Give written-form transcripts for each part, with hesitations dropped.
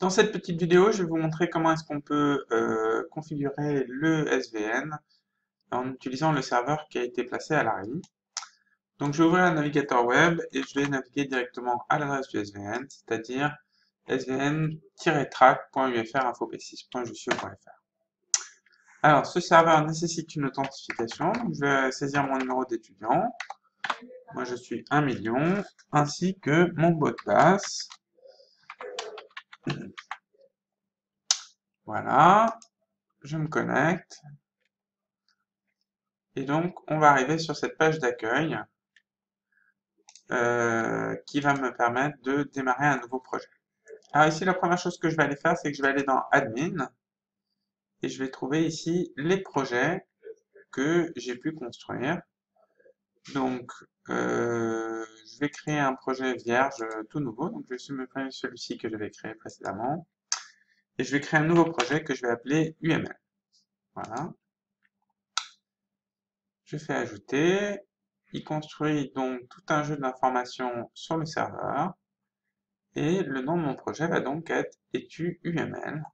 Dans cette petite vidéo, je vais vous montrer comment est-ce qu'on peut configurer le SVN en utilisant le serveur qui a été placé à l'ARI. Donc je vais ouvrir un navigateur web et je vais naviguer directement à l'adresse du SVN, c'est-à-dire svn-track.ufr-infop6.jusio.fr. Alors ce serveur nécessite une authentification, donc je vais saisir mon numéro d'étudiant, moi je suis 1 million, ainsi que mon mot de passe. Voilà, je me connecte. Et donc, on va arriver sur cette page d'accueil qui va me permettre de démarrer un nouveau projet. Alors ici, la première chose que je vais aller faire, c'est que je vais aller dans Admin et je vais trouver ici les projets que j'ai pu construire. Donc, je vais créer un projet vierge tout nouveau. Donc, je vais supprimer celui-ci que j'avais créé précédemment. Et je vais créer un nouveau projet que je vais appeler UML. Voilà. Je fais ajouter. Il construit donc tout un jeu d'informations sur le serveur. Et le nom de mon projet va donc être etu-uml.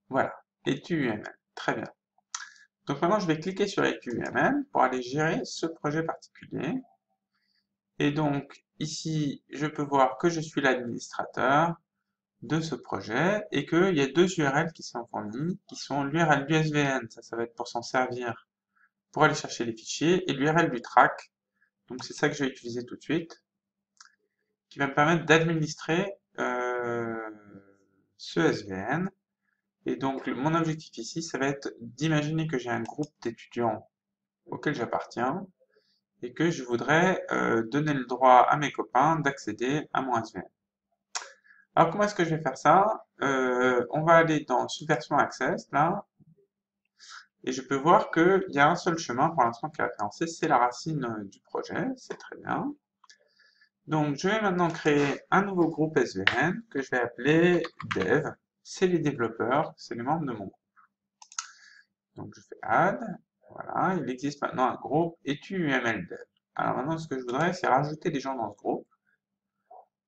Voilà, etu-uml. Très bien. Donc maintenant, je vais cliquer sur etu-uml pour aller gérer ce projet particulier. Et donc, ici, je peux voir que je suis l'administrateur de ce projet et qu'il y a deux URL qui sont fournies, qui sont l'URL du SVN, ça va être pour s'en servir pour aller chercher les fichiers, et l'URL du track, donc c'est ça que je vais utiliser tout de suite, qui va me permettre d'administrer ce SVN. Et donc, mon objectif ici, ça va être d'imaginer que j'ai un groupe d'étudiants auquel j'appartiens et que je voudrais donner le droit à mes copains d'accéder à mon SVN. Alors, comment est-ce que je vais faire ça? On va aller dans Subversion Access, là, et je peux voir qu'il y a un seul chemin pour l'instant qui est référencé, c'est la racine du projet, c'est très bien. Donc, je vais maintenant créer un nouveau groupe SVN que je vais appeler Dev. C'est les développeurs, c'est les membres de mon groupe. Donc, je fais Add. Voilà, il existe maintenant un groupe etu-uml-dev. Alors maintenant, ce que je voudrais, c'est rajouter des gens dans ce groupe.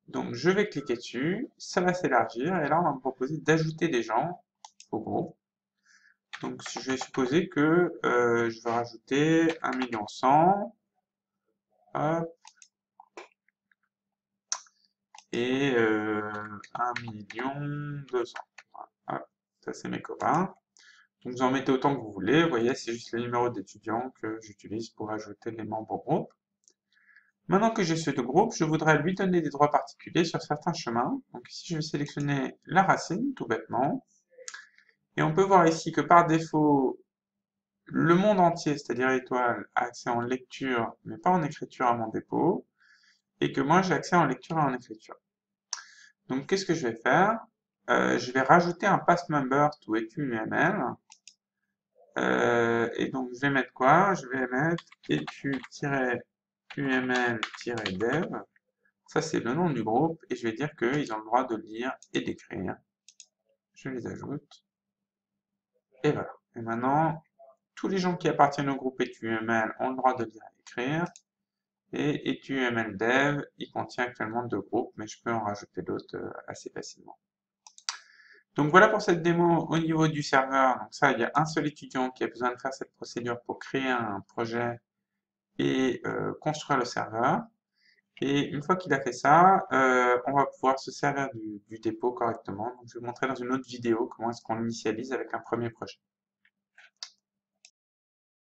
Donc, je vais cliquer dessus, ça va s'élargir, et là, on va me proposer d'ajouter des gens au groupe. Donc, je vais supposer que je vais rajouter 1 100 000, hop, et 1 200 000. Voilà, hop, ça c'est mes copains. Donc, vous en mettez autant que vous voulez. Vous voyez, c'est juste le numéro d'étudiant que j'utilise pour ajouter les membres au groupe. Maintenant que j'ai ce groupe, je voudrais lui donner des droits particuliers sur certains chemins. Donc ici, je vais sélectionner la racine, tout bêtement. Et on peut voir ici que par défaut, le monde entier, c'est-à-dire étoile, a accès en lecture, mais pas en écriture à mon dépôt. Et que moi, j'ai accès en lecture et en écriture. Donc, qu'est-ce que je vais faire? Je vais rajouter un pass member to etu-uml. Et donc, je vais mettre quoi? Je vais mettre etu-uml-dev. Ça, c'est le nom du groupe, et je vais dire qu'ils ont le droit de lire et d'écrire. Je les ajoute, et voilà. Et maintenant, tous les gens qui appartiennent au groupe etu-uml ont le droit de lire et d'écrire, et etu-uml-dev, il contient actuellement 2 groupes, mais je peux en rajouter d'autres assez facilement. Donc voilà pour cette démo au niveau du serveur. Donc ça, il y a un seul étudiant qui a besoin de faire cette procédure pour créer un projet et construire le serveur. Et une fois qu'il a fait ça, on va pouvoir se servir du dépôt correctement. Donc, je vais vous montrer dans une autre vidéo comment est-ce qu'on l'initialise avec un premier projet.